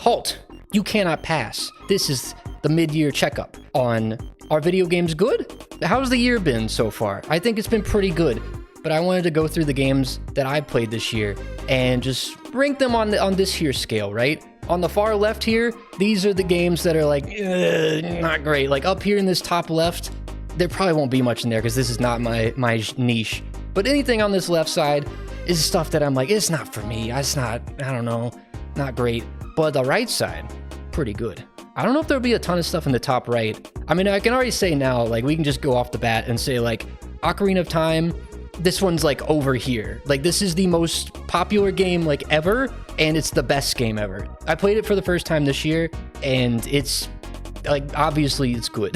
Halt! You cannot pass. This is the mid-year checkup on Are Video Games Good? How's the year been so far? I think it's been pretty good, but I wanted to go through the games that I played this year and just rank them on this here scale, right? On the far left here, these are the games that are like, not great. Like up here in this top left, there probably won't be much in there because this is not my niche. But anything on this left side is stuff that I'm like, it's not for me. It's not, I don't know, not great. But the right side, pretty good. I don't know if there'll be a ton of stuff in the top right. I mean, I can already say now, like, we can just go off the bat and say, like, Ocarina of Time, this one's, like, over here. Like, this is the most popular game, like, ever, and it's the best game ever. I played it for the first time this year, and it's, like, obviously it's good.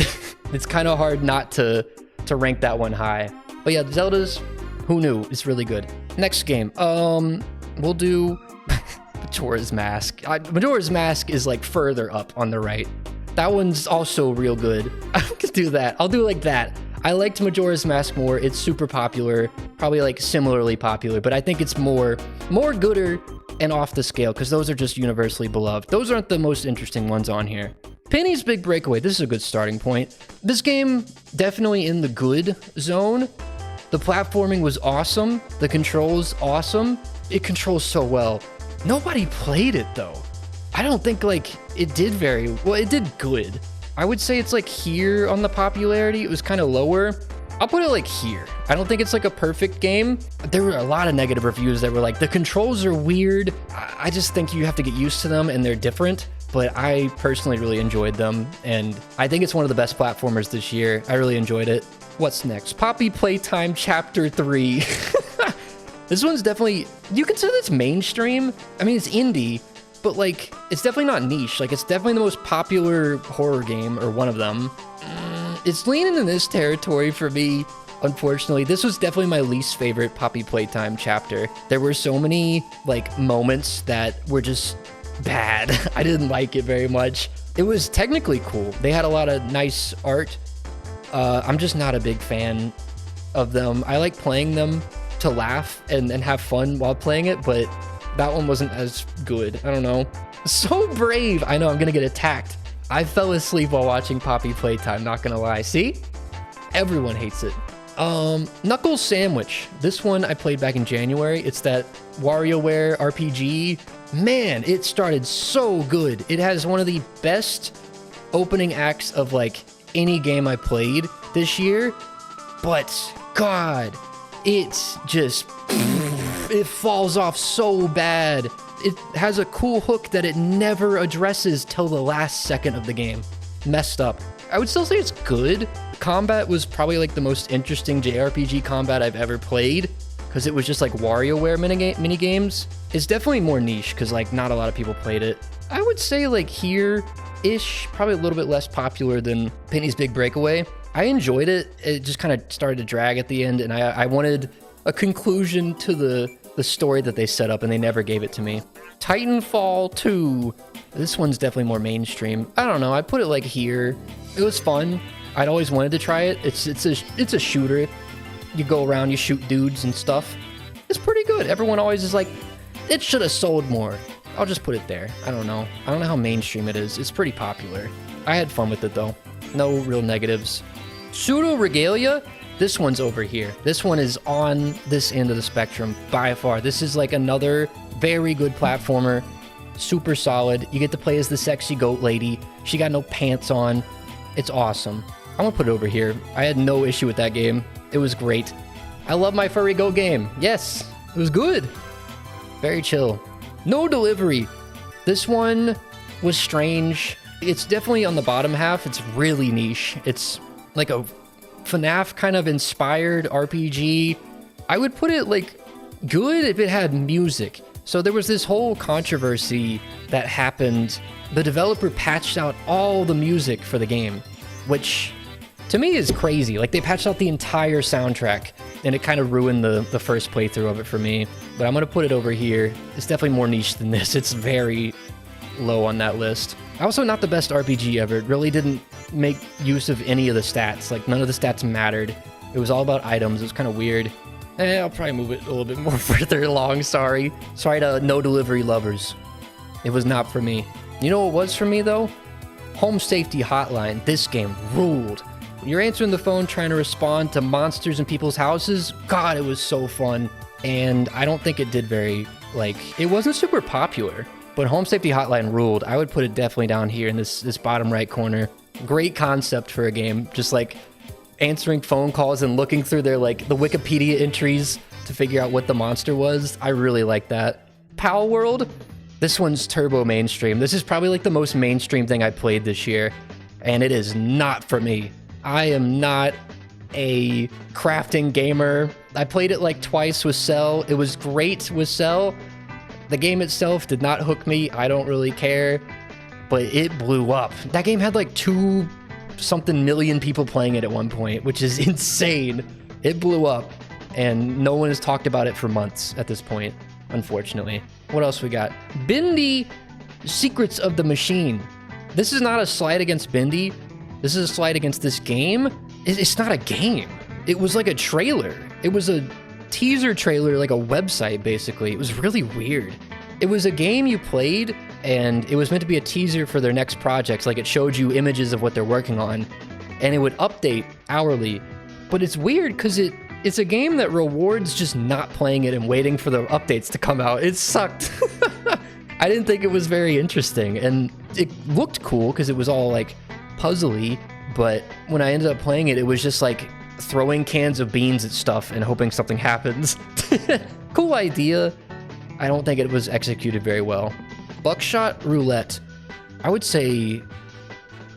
It's kind of hard not to rank that one high. But yeah, Zelda's, who knew? It's really good. Next game, we'll do Majora's Mask. Majora's Mask is like further up on the right. That one's also real good. I could do that. I'll do like that. I liked Majora's Mask more. It's super popular, probably like similarly popular, but I think it's more gooder and off the scale because those are just universally beloved. Those aren't the most interesting ones on here. Penny's Big Breakaway. This is a good starting point. This game, definitely in the good zone. The platforming was awesome. The controls, awesome. It controls so well. Nobody played it though. I don't think like it did very well. It did good. I would say it's like here on the popularity. It was kind of lower. I'll put it like here. I don't think it's like a perfect game. There were a lot of negative reviews that were like, the controls are weird. I just think you have to get used to them and they're different. But I personally really enjoyed them. And I think it's one of the best platformers this year. I really enjoyed it. What's next? Poppy Playtime Chapter 3. This one's definitely, you consider this mainstream? I mean, it's indie, but like, it's definitely not niche. Like, it's definitely the most popular horror game, or one of them. It's leaning in this territory for me, unfortunately. This was definitely my least favorite Poppy Playtime chapter. There were so many, like, moments that were just bad. I didn't like it very much. It was technically cool. They had a lot of nice art. I'm just not a big fan of them. I like playing them to laugh and have fun while playing it, but that one wasn't as good. I don't know. So brave. I know I'm gonna get attacked. I fell asleep while watching Poppy Playtime, not gonna lie. See? Everyone hates it. Knuckles Sandwich. This one I played back in January. It's that WarioWare RPG. Man, it started so good. It has one of the best opening acts of like any game I played this year, but God, it's just, it falls off so bad. It has a cool hook that it never addresses till the last second of the game. Messed up. I would still say it's good. Combat was probably like the most interesting JRPG combat I've ever played, because it was just like WarioWare mini games. It's definitely more niche because like not a lot of people played it. I would say like here-ish, probably a little bit less popular than Penny's Big Breakaway. I enjoyed it. It just kind of started to drag at the end, and I wanted a conclusion to the story that they set up, and they never gave it to me. Titanfall 2. This one's definitely more mainstream. I don't know. I put it like here. It was fun. I'd always wanted to try it. It's a shooter. You go around, you shoot dudes and stuff. It's pretty good. Everyone always is like, it should have sold more. I'll just put it there. I don't know. I don't know how mainstream it is. It's pretty popular. I had fun with it though. No real negatives. Pseudo Regalia. This one's over here. This one is on this end of the spectrum by far. This is like another very good platformer. Super solid. You get to play as the sexy goat lady. She got no pants on. It's awesome. I'm gonna put it over here. I had no issue with that game. It was great. I love my furry goat game. Yes, it was good. Very chill. No Delivery. This one was strange. It's definitely on the bottom half. It's really niche. It's like a FNAF kind of inspired RPG. I would put it like good if it had music. So there was this whole controversy that happened. The developer patched out all the music for the game, which to me is crazy. Like, they patched out the entire soundtrack, and it kind of ruined the first playthrough of it for me. But I'm gonna put it over here. It's definitely more niche than this. It's very low on that list. Also, not the best RPG ever. It really didn't make use of any of the stats. Like, none of the stats mattered. It was all about items. It was kind of weird. I'll probably move it a little bit more further along, sorry. Sorry to No Delivery lovers. It was not for me. You know what was for me though? Home Safety Hotline. This game ruled. You're answering the phone trying to respond to monsters in people's houses. God, it was so fun. And I don't think it did very, it wasn't super popular. But Home Safety Hotline ruled. I would put it definitely down here in this bottom right corner. Great concept for a game. Just answering phone calls and looking through their the Wikipedia entries to figure out what the monster was. I really like that. Pal World. This one's turbo mainstream. This is probably the most mainstream thing I played this year. And it is not for me. I am not a crafting gamer. I played it twice with Cell. It was great with Cell. The game itself did not hook me. I don't really care, but it blew up. That game had 2-something million people playing it at one point, which is insane. It blew up, and no one has talked about it for months at this point, unfortunately. What else we got? Bindi Secrets of the Machine. This is not a slight against Bindi. This is a slight against this game. It's not a game. It was a trailer. It was a teaser trailer, a website, basically. It was really weird. It was a game you played, and it was meant to be a teaser for their next projects. It showed you images of what they're working on, and it would update hourly. But it's weird because it's a game that rewards just not playing it and waiting for the updates to come out. It sucked. I didn't think it was very interesting, and it looked cool because it was all puzzly, but when I ended up playing it, it was just throwing cans of beans at stuff and hoping something happens. Cool idea. I don't think it was executed very well. Buckshot Roulette. I would say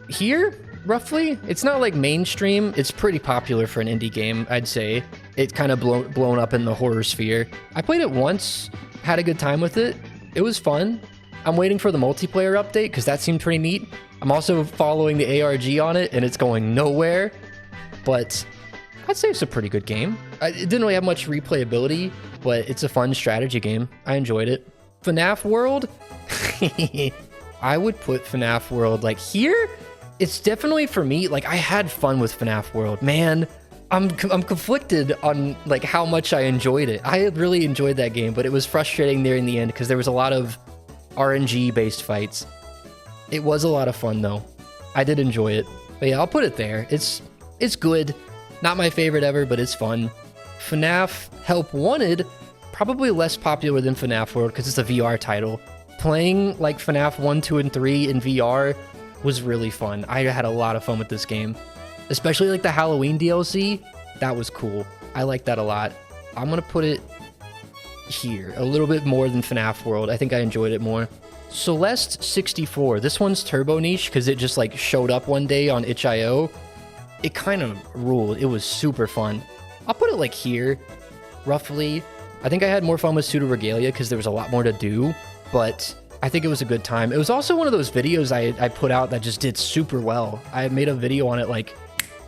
here, roughly. It's not mainstream. It's pretty popular for an indie game, I'd say. It kind of blown up in the horror sphere. I played it once, had a good time with it. It was fun. I'm waiting for the multiplayer update because that seemed pretty neat. I'm also following the ARG on it, and it's going nowhere. But I'd say it's a pretty good game. It didn't really have much replayability, but it's a fun strategy game. I enjoyed it. FNAF World. I would put FNAF World here. It's definitely for me. I had fun with FNAF World. Man, I'm conflicted on how much I enjoyed it. I really enjoyed that game, but it was frustrating nearing the end because there was a lot of RNG based fights. It was a lot of fun though. I did enjoy it. But yeah, I'll put it there. It's good. Not my favorite ever, but it's fun. FNAF Help Wanted, probably less popular than FNAF World because it's a VR title. Playing FNAF 1, 2, and 3 in VR was really fun. I had a lot of fun with this game. Especially the Halloween DLC. That was cool. I like that a lot. I'm gonna put it here. A little bit more than FNAF World. I think I enjoyed it more. Celeste 64. This one's turbo niche because it just showed up one day on itch.io. It kind of ruled. It was super fun. I'll put it here, roughly. I think I had more fun with Pseudo Regalia because there was a lot more to do, but I think it was a good time. It was also one of those videos I put out that just did super well. I made a video on it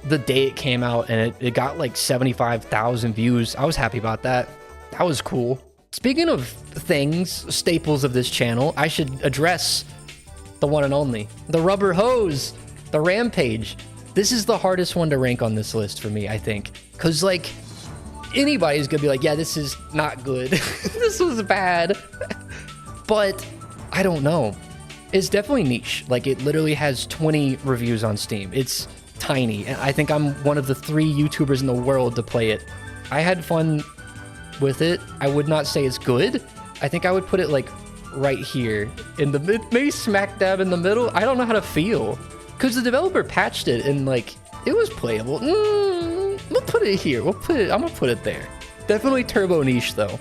the day it came out, and it got 75,000 views. I was happy about that. That was cool. Speaking of things, staples of this channel, I should address the one and only. The Rubber Hose, the Rampage. This is the hardest one to rank on this list for me, I think. Because, anybody's gonna be yeah, this is not good. This was bad. But, I don't know. It's definitely niche. It literally has 20 reviews on Steam. It's tiny, and I think I'm one of the 3 YouTubers in the world to play it. I had fun with it. I would not say it's good. I think I would put it right here in the maybe smack dab in the middle. I don't know how to feel because the developer patched it and it was playable. We'll put it here. I'm gonna put it there. Definitely turbo niche though,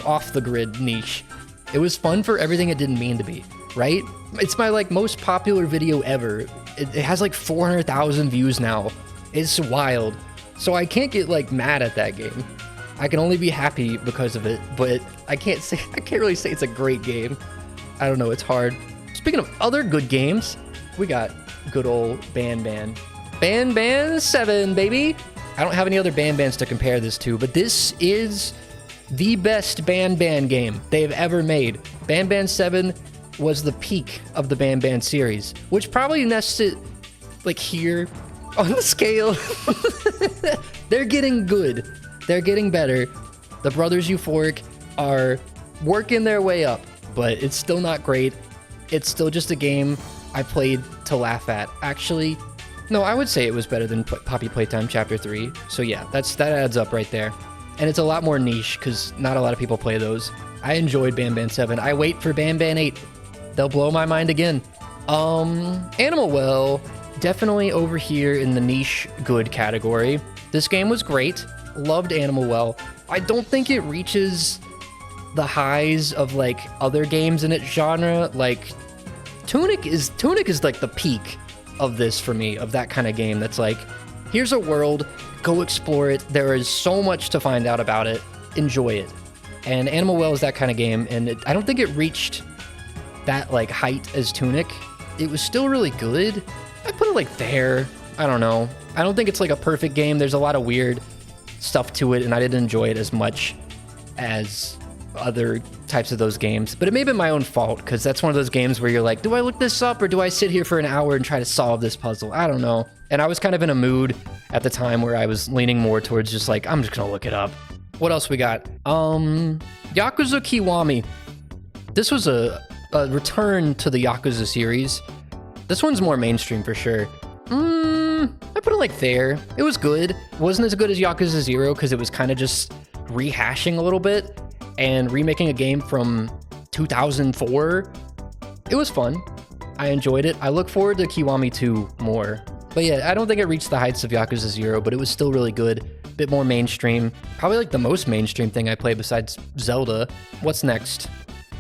off the grid niche. It was fun for everything it didn't mean to be, right? It's my most popular video ever. It has 400,000 views now. It's wild. So I can't get mad at that game. I can only be happy because of it, but I can't really say it's a great game. I don't know, it's hard. Speaking of other good games, we got good old Ban Ban. Ban Ban 7, baby. I don't have any other Ban Bans to compare this to, but this is the best Ban Ban game they've ever made. Ban Ban 7 was the peak of the Ban Ban series, which probably nests it here on the scale. They're getting good. They're getting better. The brothers Euphoric are working their way up, but it's still not great. it's still just a game I played to laugh at. Actually, no, I would say it was better than Poppy Playtime Chapter 3. So yeah, that adds up right there. And it's a lot more niche because not a lot of people play those. I enjoyed Banban 7. I wait for Banban 8. They'll blow my mind again. Animal Well, definitely over here in the niche good category. This game was great. Loved Animal Well. I don't think it reaches the highs of like other games in its genre. Like Tunic is like the peak of this for me, of that kind of game that's like, here's a world, go explore it. There is so much to find out about it. Enjoy it. And Animal Well is that kind of game, and I don't think it reached that like height as Tunic. It was still really good. I put it like there. I don't know. I don't think it's like a perfect game. There's a lot of weird stuff to it, and I didn't enjoy it as much as other types of those games. But it may have been my own fault, because that's one of those games where you're like, do I look this up, or do I sit here for an hour and try to solve this puzzle? I don't know. And I was kind of in a mood at the time where I was leaning more towards just like, I'm just gonna look it up. What else we got? Yakuza Kiwami. This was a return to the Yakuza series. This one's more mainstream for sure. I put it like there. It was good. It wasn't as good as Yakuza 0 because it was kind of just rehashing a little bit and remaking a game from 2004. It was fun. I enjoyed it. I look forward to Kiwami 2 more. But yeah, I don't think it reached the heights of Yakuza 0, but it was still really good. Bit more mainstream. Probably like the most mainstream thing I played besides Zelda. What's next?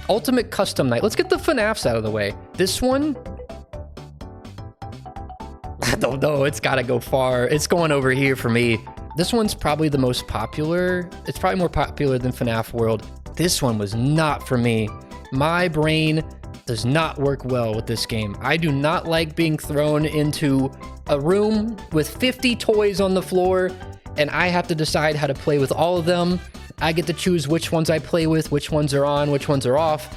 Ultimate Custom Night. Let's get the FNAFs out of the way. This one, I don't know. It's got to go far. It's going over here for me. This one's probably the most popular. It's probably more popular than FNAF World. This one was not for me. My brain does not work well with this game. I do not like being thrown into a room with 50 toys on the floor, and I have to decide how to play with all of them. I get to choose which ones I play with, which ones are on, which ones are off.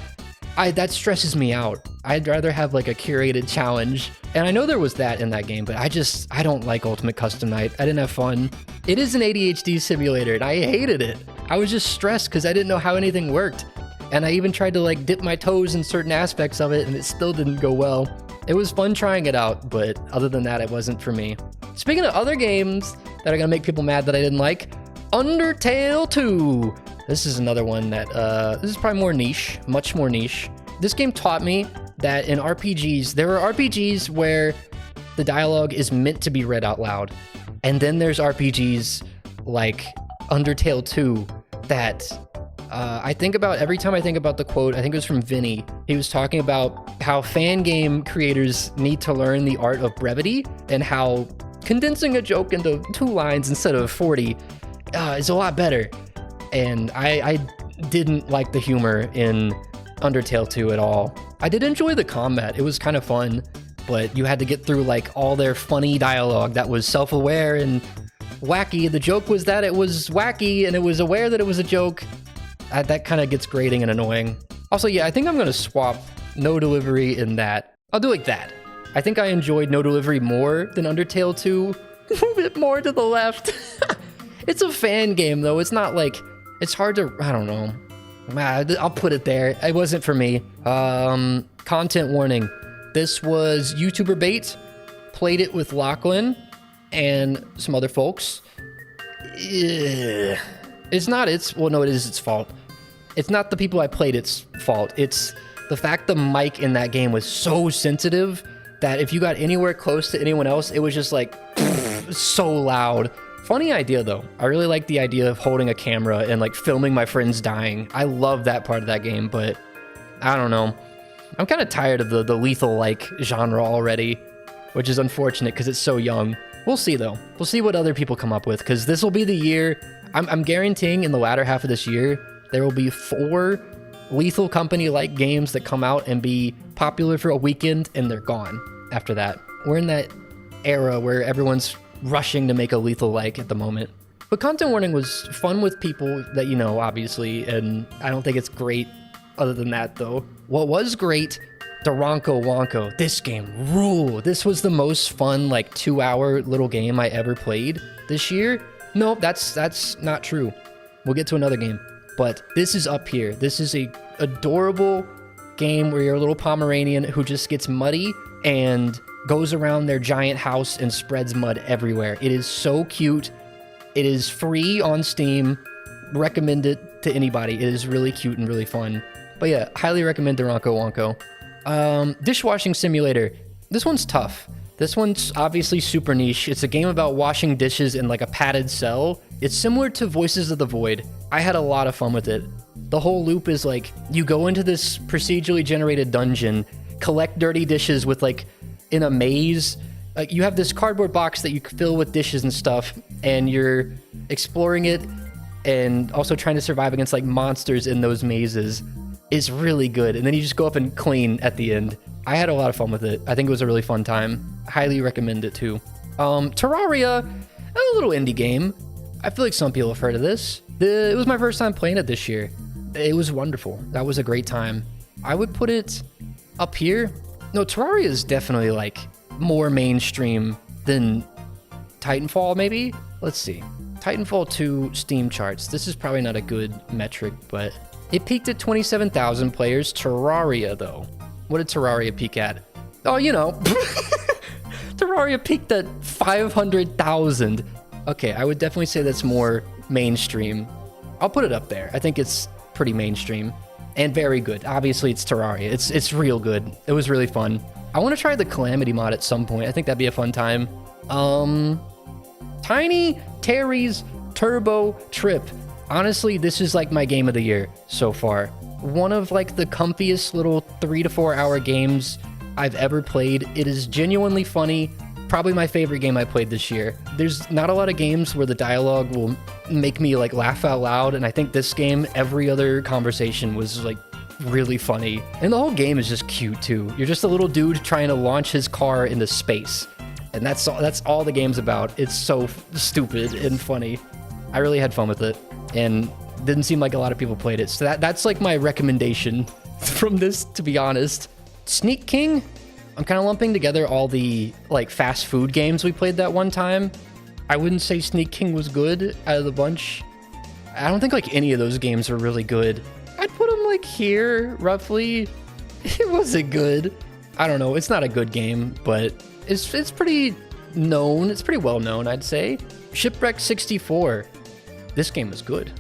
That stresses me out. I'd rather have like a curated challenge. And I know there was that in that game, but I don't like Ultimate Custom Night. I didn't have fun. It is an ADHD simulator, and I hated it. I was just stressed because I didn't know how anything worked. And I even tried to like dip my toes in certain aspects of it, and it still didn't go well. It was fun trying it out, but other than that, it wasn't for me. Speaking of other games that are gonna make people mad that I didn't like, Undertale 2. This is another one that, this is probably more niche, much more niche. This game taught me that in RPGs, there are RPGs where the dialogue is meant to be read out loud. And then there's RPGs like Undertale 2 that I think about every time I think about the quote. I think it was from Vinny. He was talking about how fan game creators need to learn the art of brevity and how condensing a joke into 2 lines instead of 40 is a lot better. And I didn't like the humor in Undertale 2 at all. I did enjoy the combat. It was kind of fun, but you had to get through like all their funny dialogue that was self-aware and wacky. The joke was that it was wacky and it was aware that it was a joke. That kind of gets grating and annoying. Also, yeah, I think I'm going to swap No Delivery in that. I'll do like that. I think I enjoyed No Delivery more than Undertale 2. Move it more to the left. It's a fan game, though. It's not like... It's hard to... I don't know. I'll put it there. It wasn't for me. Content warning. This was YouTuber bait. Played it with Lachlan and some other folks. It's not its... Well, no, it is its fault. It's not the people I played its fault. It's the fact the mic in that game was so sensitive that if you got anywhere close to anyone else, it was just like so loud. Funny idea, though. I really like the idea of holding a camera and like filming my friends dying. I love that part of that game, but I don't know. I'm kind of tired of the lethal-like genre already, which is unfortunate because it's so young. We'll see, though. We'll see what other people come up with, because this will be the year. I'm guaranteeing in the latter half of this year, there will be 4 Lethal Company-like games that come out and be popular for a weekend, and they're gone after that. We're in that era where everyone's rushing to make a Lethal-like at the moment. But Content Warning was fun with people that you know, obviously, and I don't think it's great other than that, though. What was great, Duranko Wonko. This game ruled. This was the most fun, like, 2-hour little game I ever played this year. No, that's not true. We'll get to another game. But this is up here. This is a adorable game where you're a little Pomeranian who just gets muddy and goes around their giant house and spreads mud everywhere. It is so cute. It is free on Steam. Recommend it to anybody. It is really cute and really fun. But yeah, highly recommend Duranko Wonko. Dishwashing Simulator. This one's tough. This one's obviously super niche. It's a game about washing dishes in like a padded cell. It's similar to Voices of the Void. I had a lot of fun with it. The whole loop is like, you go into this procedurally generated dungeon, collect dirty dishes with like, in a maze. Like you have this cardboard box that you fill with dishes and stuff, and you're exploring it and also trying to survive against like monsters in those mazes. It's really good. And then you just go up and clean at the end. I had a lot of fun with it. I think it was a really fun time. Highly recommend it too. Terraria, a little indie game. I feel like some people have heard of this. It was my first time playing it this year. It was wonderful. That was a great time. I would put it up here. No, Terraria is definitely like more mainstream than Titanfall, maybe? Let's see. Titanfall 2 Steam charts. This is probably not a good metric, but it peaked at 27,000 players. Terraria, though. What did Terraria peak at? Oh, you know. Terraria peaked at 500,000. Okay, I would definitely say that's more mainstream. I'll put it up there. I think it's pretty mainstream and very good. Obviously, it's Terraria. It's real good. It was really fun. I want to try the Calamity mod at some point. I think that'd be a fun time. Tiny Terry's Turbo Trip. Honestly, this is like my game of the year so far. One of like the comfiest little 3 to 4 hour games I've ever played. It is genuinely funny. Probably my favorite game I played this year. There's not a lot of games where the dialogue will make me like laugh out loud, and I think this game, every other conversation was like really funny. And the whole game is just cute too. You're just a little dude trying to launch his car into space. And that's all the game's about. It's so stupid and funny. I really had fun with it, and didn't seem like a lot of people played it. So that's like my recommendation from this, to be honest. Sneak King, I'm kind of lumping together all the like fast food games we played that one time. I wouldn't say Sneak King was good out of the bunch. I don't think like any of those games were really good. I'd put them like here, roughly. It wasn't good. I don't know. It's not a good game, but it's pretty known. It's pretty well known, I'd say. Shipwreck 64. This game was good.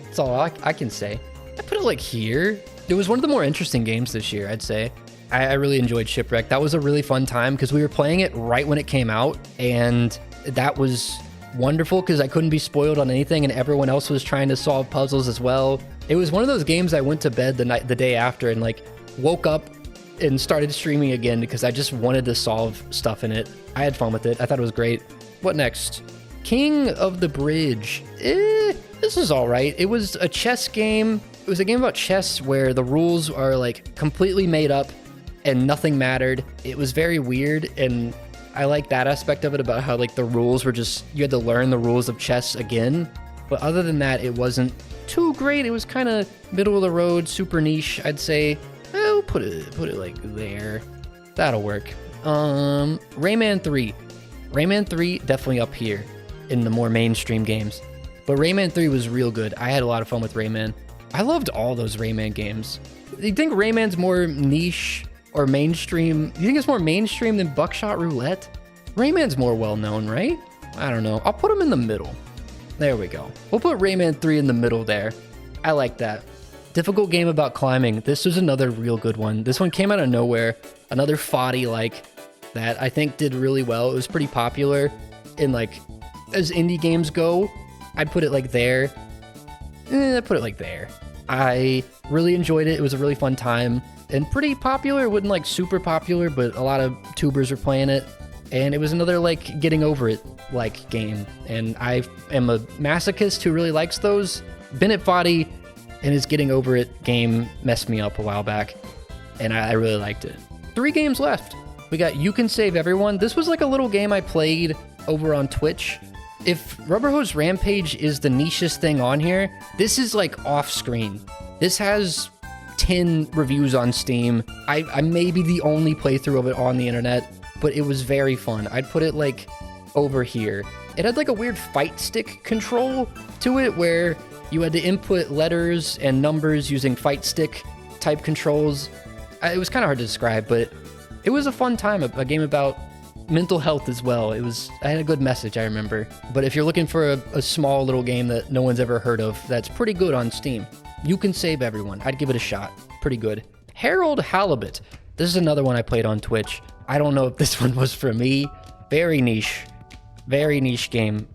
That's all I can say. I put it like here. It was one of the more interesting games this year, I'd say. I really enjoyed Shipwreck. That was a really fun time because we were playing it right when it came out, and that was wonderful because I couldn't be spoiled on anything, and everyone else was trying to solve puzzles as well. It was one of those games I went to bed the day after and like woke up and started streaming again because I just wanted to solve stuff in it. I had fun with it. I thought it was great. What next? King of the Bridge. This is all right. It was a chess game. It was a game about chess where the rules are like completely made up and nothing mattered. It was very weird, and I like that aspect of it about how like the rules were just, you had to learn the rules of chess again. But other than that, it wasn't too great. It was kind of middle of the road, super niche, I'd say. I'll put it like there. That'll work. Rayman 3. Rayman 3 definitely up here in the more mainstream games. But Rayman 3 was real good. I had a lot of fun with Rayman. I loved all those Rayman games. Do you think Rayman's more niche or mainstream? Do you think it's more mainstream than Buckshot Roulette? Rayman's more well-known, right? I don't know. I'll put them in the middle. There we go. We'll put Rayman 3 in the middle there. I like that. Difficult game about climbing. This was another real good one. This one came out of nowhere. Another foddy like that I think did really well. It was pretty popular in like, as indie games go, I'd put it like there. I'd put it like there. I really enjoyed it. It was a really fun time and pretty popular. It wasn't like super popular, but a lot of tubers were playing it. And it was another like getting over it like game. And I am a masochist who really likes those. Bennett Foddy and his getting over it game messed me up a while back, and I really liked it. 3 games left. We got You Can Save Everyone. This was like a little game I played over on Twitch. If Rubber Hose Rampage is the nichest thing on here, this is like off screen. This has 10 reviews on Steam. I may be the only playthrough of it on the internet, but it was very fun. I'd put it like over here. It had like a weird fight stick control to it where you had to input letters and numbers using fight stick type controls. It was kind of hard to describe, but it was a fun time, a game about mental health as well. I had a good message, I remember. But if you're looking for a small little game that no one's ever heard of, that's pretty good on Steam. You Can Save Everyone. I'd give it a shot. Pretty good. Harold Halibut. This is another one I played on Twitch. I don't know if this one was for me. Very niche game.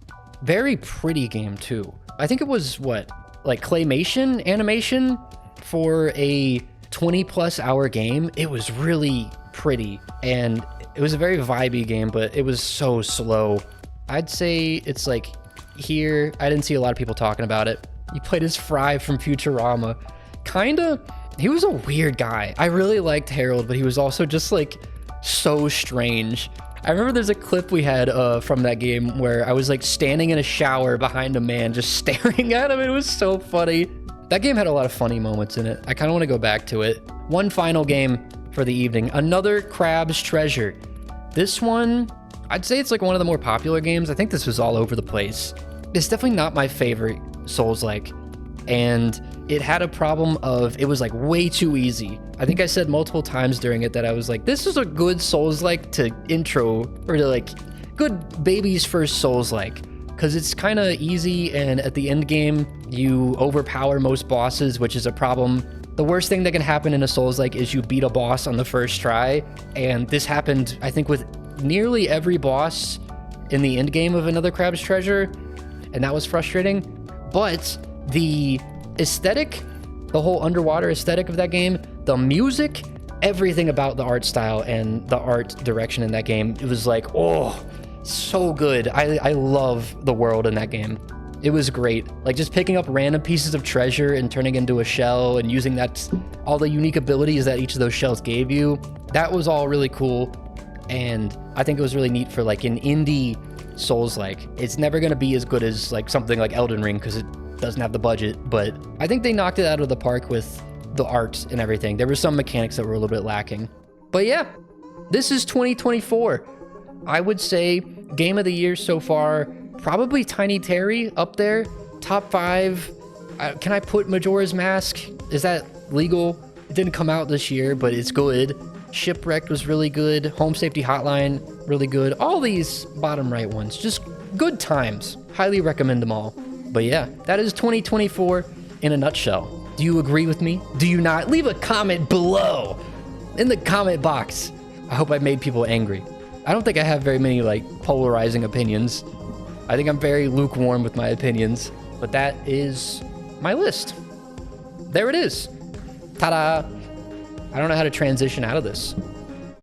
Very pretty game too. I think it was like claymation animation for a 20+ hour game. It was really pretty, and it was a very vibey game, but it was so slow. I'd say it's like here. I didn't see a lot of people talking about it. You played as Fry from Futurama. Kinda, he was a weird guy. I really liked Harold, but he was also just like so strange. I remember there's a clip we had from that game where I was like standing in a shower behind a man just staring at him. It was so funny. That game had a lot of funny moments in it. I kind of want to go back to it. One final game for the evening. Another Crab's Treasure. This one, I'd say it's like one of the more popular games. I think this was all over the place. It's definitely not my favorite Souls-like. And it had a problem of, it was like way too easy. I think I said multiple times during it that I was like, this is a good Souls-like to intro, or to like, good baby's first Souls-like. Because it's kind of easy, and at the end game, you overpower most bosses, which is a problem. The worst thing that can happen in a Souls-like is you beat a boss on the first try, and this happened, I think, with nearly every boss in the end game of Another Crab's Treasure, and that was frustrating. But the aesthetic, the whole underwater aesthetic of that game, the music, everything about the art style and the art direction in that game, it was like, oh, so good. I love the world in that game. It was great. Like just picking up random pieces of treasure and turning into a shell and using that, all the unique abilities that each of those shells gave you. That was all really cool. And I think it was really neat for like an indie Souls-like. It's never going to be as good as like something like Elden Ring because it doesn't have the budget, but I think they knocked it out of the park with the art and everything. There were some mechanics that were a little bit lacking. But yeah, this is 2024. I would say game of the year so far, probably Tiny Terry up there. Top 5. Can I put Majora's Mask? Is that legal? It didn't come out this year, but it's good. Shipwrecked was really good. Home Safety Hotline, really good. All these bottom right ones, just good times. Highly recommend them all. But yeah, that is 2024 in a nutshell. Do you agree with me? Do you not? Leave a comment below in the comment box. I hope I made people angry. I don't think I have very many like polarizing opinions. I think I'm very lukewarm with my opinions, but that is my list. There it is. Ta-da! I don't know how to transition out of this.